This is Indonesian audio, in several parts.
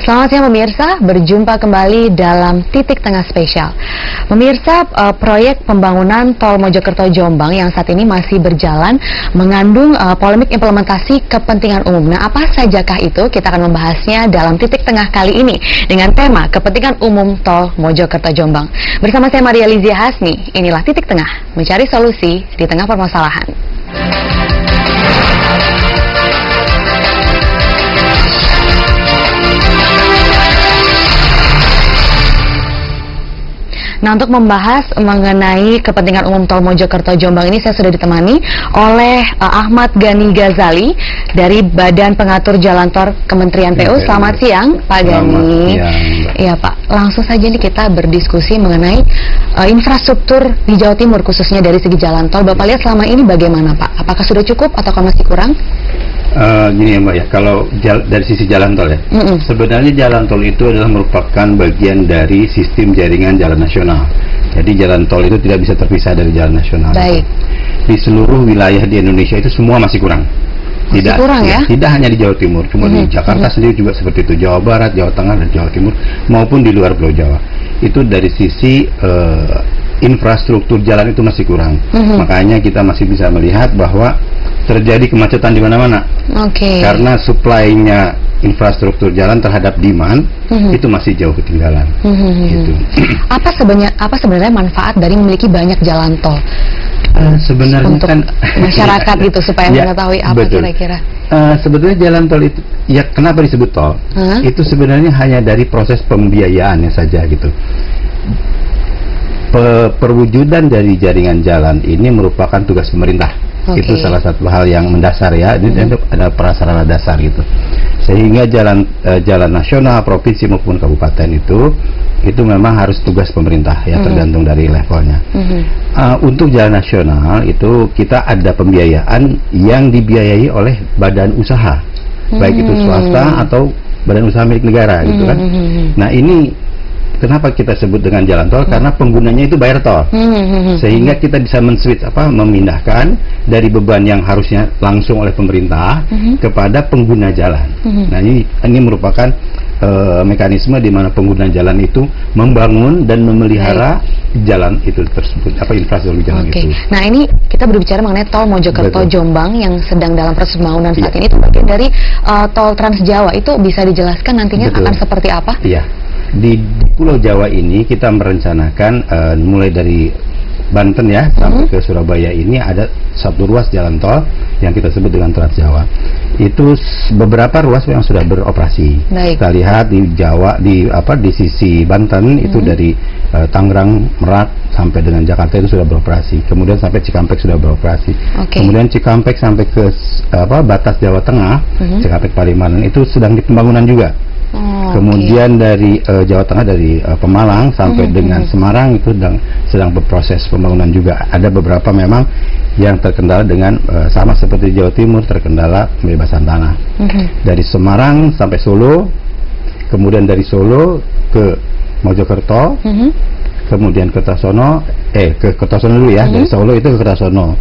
Selamat siang pemirsa, berjumpa kembali dalam Titik Tengah Spesial. Pemirsa, proyek pembangunan Tol Mojokerto Jombang yang saat ini masih berjalan mengandung polemik implementasi kepentingan umum. Nah, apa sajakah itu? Kita akan membahasnya dalam Titik Tengah kali ini dengan tema kepentingan umum Tol Mojokerto Jombang. Bersama saya Maria Lizia Hasni, inilah Titik Tengah, mencari solusi di tengah permasalahan. Nah, untuk membahas mengenai kepentingan umum Tol Mojokerto Jombang ini, saya sudah ditemani oleh Ahmad Gani Ghazali dari Badan Pengatur Jalan Tol Kementerian PU. Selamat siang, Pak Gani. Iya, Pak. Langsung saja nih kita berdiskusi mengenai infrastruktur di Jawa Timur, khususnya dari segi jalan tol. Bapak lihat selama ini bagaimana, Pak? Apakah sudah cukup atau masih kurang? Gini ya Mbak ya, kalau dari sisi jalan tol ya, sebenarnya jalan tol itu adalah merupakan bagian dari sistem jaringan jalan nasional. Jadi jalan tol itu tidak bisa terpisah dari jalan nasional. Baik. Di seluruh wilayah di Indonesia itu semua masih kurang. Masih kurang ya? Tidak hanya di Jawa Timur, cuma di Jakarta sendiri juga seperti itu, Jawa Barat, Jawa Tengah, dan Jawa Timur, maupun di luar Pulau Jawa. Itu dari sisi infrastruktur jalan itu masih kurang. Makanya kita masih bisa melihat bahwa terjadi kemacetan di mana-mana. Karena supply-nya infrastruktur jalan terhadap demand itu masih jauh ketinggalan. Gitu. Apa sebenarnya manfaat dari memiliki banyak jalan tol? Sebenarnya untuk kan masyarakat gitu supaya mengetahui apa kira-kira. Sebetulnya jalan tol itu ya kenapa disebut tol? Itu sebenarnya hanya dari proses pembiayaannya saja gitu. Perwujudan dari jaringan jalan ini merupakan tugas pemerintah. Itu salah satu hal yang mendasar ya. Ini ada prasarana dasar gitu. Sehingga jalan nasional, provinsi maupun kabupaten itu memang harus tugas pemerintah ya, tergantung dari levelnya. Untuk jalan nasional itu kita ada pembiayaan yang dibiayai oleh badan usaha, baik itu swasta atau badan usaha milik negara gitu kan. Nah, ini kenapa kita sebut dengan jalan tol? Karena penggunanya itu bayar tol, sehingga kita bisa memindahkan dari beban yang harusnya langsung oleh pemerintah kepada pengguna jalan. Nah, ini merupakan mekanisme di mana pengguna jalan itu membangun dan memelihara jalan itu tersebut, infrastruktur jalan itu. Nah, ini kita berbicara mengenai Tol Mojokerto Jombang yang sedang dalam proses pembangunan saat ini. Itu bagian dari Tol Trans Jawa. Itu bisa dijelaskan nantinya akan seperti apa? Iya. Di Pulau Jawa ini kita merencanakan mulai dari Banten ya sampai ke Surabaya ini ada satu ruas jalan tol yang kita sebut dengan Trans Jawa. Itu beberapa ruas yang sudah beroperasi. Kita lihat di Jawa di sisi Banten itu dari Tangerang, Merak sampai dengan Jakarta itu sudah beroperasi. Kemudian sampai Cikampek sudah beroperasi. Kemudian Cikampek sampai ke batas Jawa Tengah, Cikampek Palimanan itu sedang di pembangunan juga. Kemudian dari Jawa Tengah dari Pemalang sampai dengan Semarang itu sedang berproses pembangunan juga. Ada beberapa memang yang terkendala dengan sama seperti Jawa Timur, terkendala pembebasan tanah. Dari Semarang sampai Solo, kemudian dari Solo ke Mojokerto, kemudian ke Kertosono dulu ya. Dari Solo itu ke Kertosono,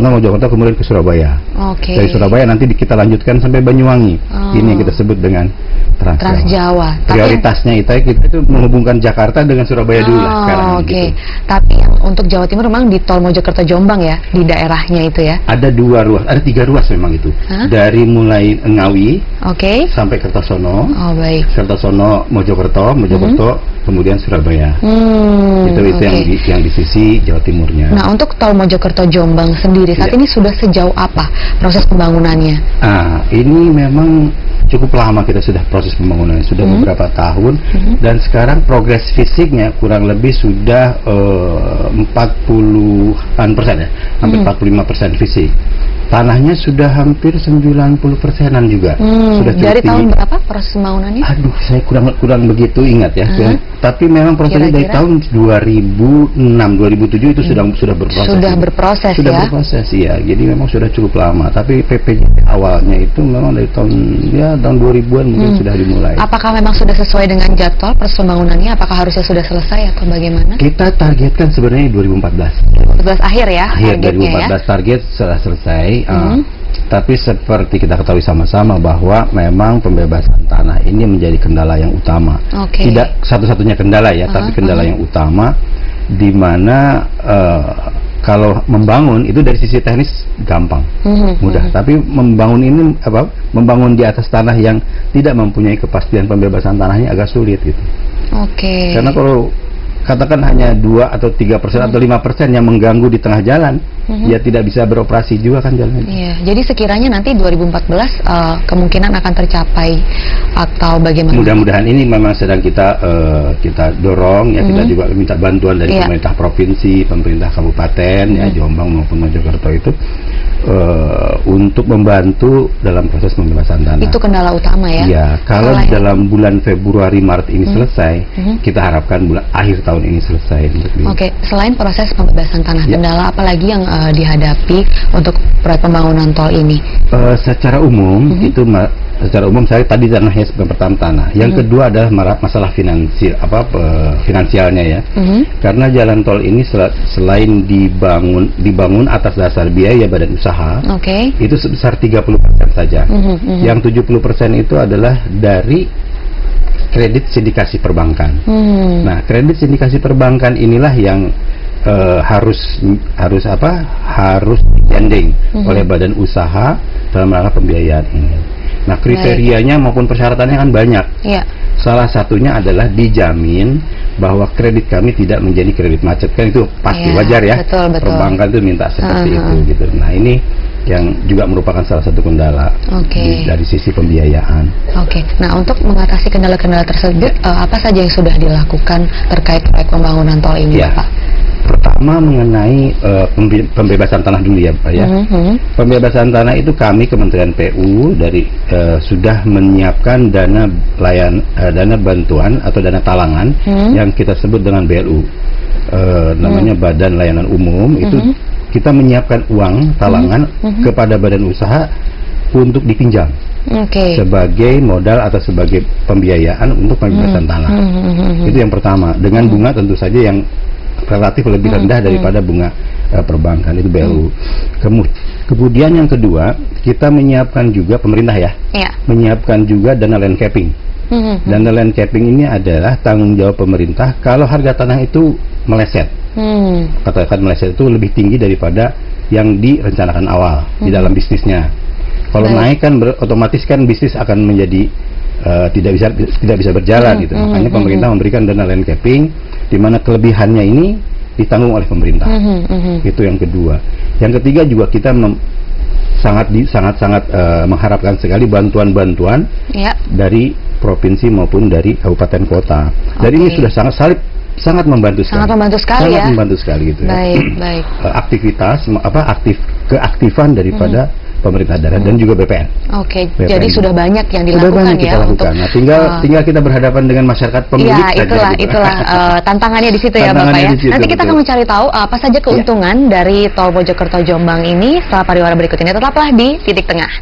Mojokerto, kemudian ke Surabaya. Dari Surabaya nanti kita lanjutkan sampai Banyuwangi. Ini yang kita sebut dengan Trans Jawa. Prioritasnya itu menghubungkan Jakarta dengan Surabaya dulu lah sekarang. Gitu. Tapi yang untuk Jawa Timur memang di Tol Mojokerto Jombang ya, di daerahnya itu ya. Ada tiga ruas memang itu. Dari mulai Ngawi sampai Kertosono. Kertosono, Mojokerto, kemudian Surabaya. Itu yang di sisi Jawa Timurnya. Nah, untuk Tol Mojokerto Jombang sendiri saat ini sudah sejauh apa proses pembangunannya? Ini memang cukup lama kita sudah proses pembangunan, sudah beberapa tahun, dan sekarang progres fisiknya kurang lebih sudah 40% ya, hampir 45% fisik. Tanahnya sudah hampir 90%-an juga. Sudah dari tahun berapa proses pembangunannya? Aduh, saya kurang begitu ingat ya. Tapi memang prosesnya dari tahun 2006, 2007 itu sudah berproses. Sudah berproses ya? Sudah berproses, iya. Jadi memang sudah cukup lama. Tapi PPJ awalnya itu memang dari tahun 2000-an mungkin sudah dimulai. Apakah memang sudah sesuai dengan jadwal proses pembangunannya? Apakah harusnya sudah selesai atau bagaimana? Kita targetkan sebenarnya 2014. 2014 akhir ya? Akhir 2014 ya? Target sudah selesai. Tapi seperti kita ketahui sama-sama bahwa memang pembebasan tanah ini menjadi kendala yang utama. Tidak satu-satunya kendala ya, tapi kendala yang utama, di mana kalau membangun itu dari sisi teknis gampang, mudah. Tapi membangun ini membangun di atas tanah yang tidak mempunyai kepastian pembebasan tanahnya agak sulit gitu. Karena kalau katakan hanya 2 atau 3% atau 5% yang mengganggu di tengah jalan, ya tidak bisa beroperasi juga kan jalannya. Iya, jadi sekiranya nanti 2014 kemungkinan akan tercapai atau bagaimana? Mudah-mudahan ini memang sedang kita dorong ya, kita juga minta bantuan dari pemerintah provinsi, pemerintah kabupaten ya, Jombang maupun Mojokerto itu untuk membantu dalam proses pembebasan tanah. Itu kendala utama ya? Iya, kalau dalam bulan Februari Maret ini selesai, kita harapkan bulan akhir tahun ini selesai. Selain proses pembebasan tanah, kendala apa lagi yang dihadapi untuk proyek pembangunan tol ini? Secara umum itu saya tadi tanahnya pertama tanah. Yang kedua adalah masalah finansialnya ya. Karena jalan tol ini selain dibangun atas dasar biaya badan usaha, itu sebesar 30% saja. Yang 70% itu adalah dari kredit sindikasi perbankan. Nah, kredit sindikasi perbankan inilah yang harus digandeng oleh badan usaha dalam rangka pembiayaan ini. Nah, kriterianya maupun persyaratannya kan banyak. Salah satunya adalah dijamin bahwa kredit kami tidak menjadi kredit macet, kan itu pasti wajar ya. Perbankan itu minta seperti itu gitu. Nah, ini yang juga merupakan salah satu kendala dari sisi pembiayaan. Nah, untuk mengatasi kendala-kendala tersebut, apa saja yang sudah dilakukan terkait proyek pembangunan tol ini, Pak? Pertama mengenai pembebasan tanah dulu ya, Pak ya. Pembebasan tanah itu kami Kementerian PU sudah menyiapkan dana bantuan atau dana talangan yang kita sebut dengan BLU, namanya Badan Layanan Umum. Itu kita menyiapkan uang talangan kepada badan usaha untuk dipinjam sebagai modal atau sebagai pembiayaan untuk pembebasan tanah. Itu yang pertama, dengan bunga tentu saja yang relatif lebih rendah daripada bunga perbankan, itu BLU. Kemudian yang kedua, kita menyiapkan juga pemerintah menyiapkan juga dana land capping. Dana land capping ini adalah tanggung jawab pemerintah kalau harga tanah itu meleset. Katakan meleset itu lebih tinggi daripada yang direncanakan awal di dalam bisnisnya. Kalau naik kan otomatis kan bisnis akan menjadi tidak bisa berjalan gitu. Makanya pemerintah memberikan dana land capping, di mana kelebihannya ini ditanggung oleh pemerintah. Itu yang kedua. Yang ketiga juga kita sangat mengharapkan sekali bantuan-bantuan dari provinsi maupun dari kabupaten kota. Jadi ini sudah sangat membantu sekali. Sangat membantu sekali gitu. Baik. Keaktifan daripada pemerintah daerah dan juga BPN. Jadi sudah banyak yang dilakukan untuk nah, tinggal kita berhadapan dengan masyarakat pemilik. Itulah tantangannya di situ ya Bapak ya. Nanti kita akan mencari tahu apa saja keuntungan dari tol Mojokerto Jombang ini setelah pariwara berikut ini. Tetaplah di Titik Tengah.